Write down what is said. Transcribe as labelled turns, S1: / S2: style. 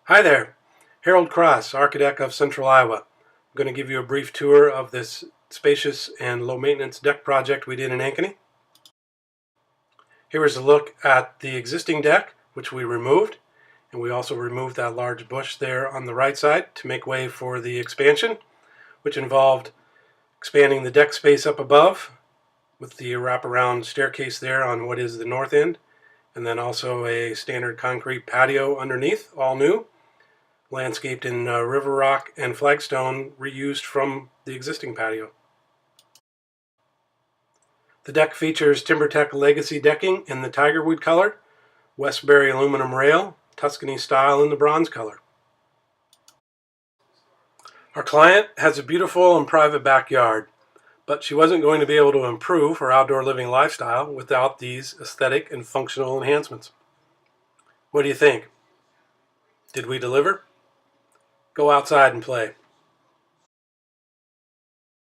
S1: Hi there, Harold Cross, Archadeck of Central Iowa. I'm going to give you a brief tour of this spacious and low maintenance deck project we did in Ankeny. Here is a look at the existing deck, which we removed, and we also removed that large bush there on the right side to make way for the expansion, which involved expanding the deck space up above with the wraparound staircase there on what is the north end, and then also a standard concrete patio underneath, all new, landscaped in river rock and flagstone reused from the existing patio. The deck features TimberTech Legacy decking in the tigerwood color, Westbury aluminum rail, Tuscany style in the bronze color. Our client has a beautiful and private backyard, but she wasn't going to be able to improve her outdoor living lifestyle without these aesthetic and functional enhancements. What do you think? Did we deliver? Go outside and play.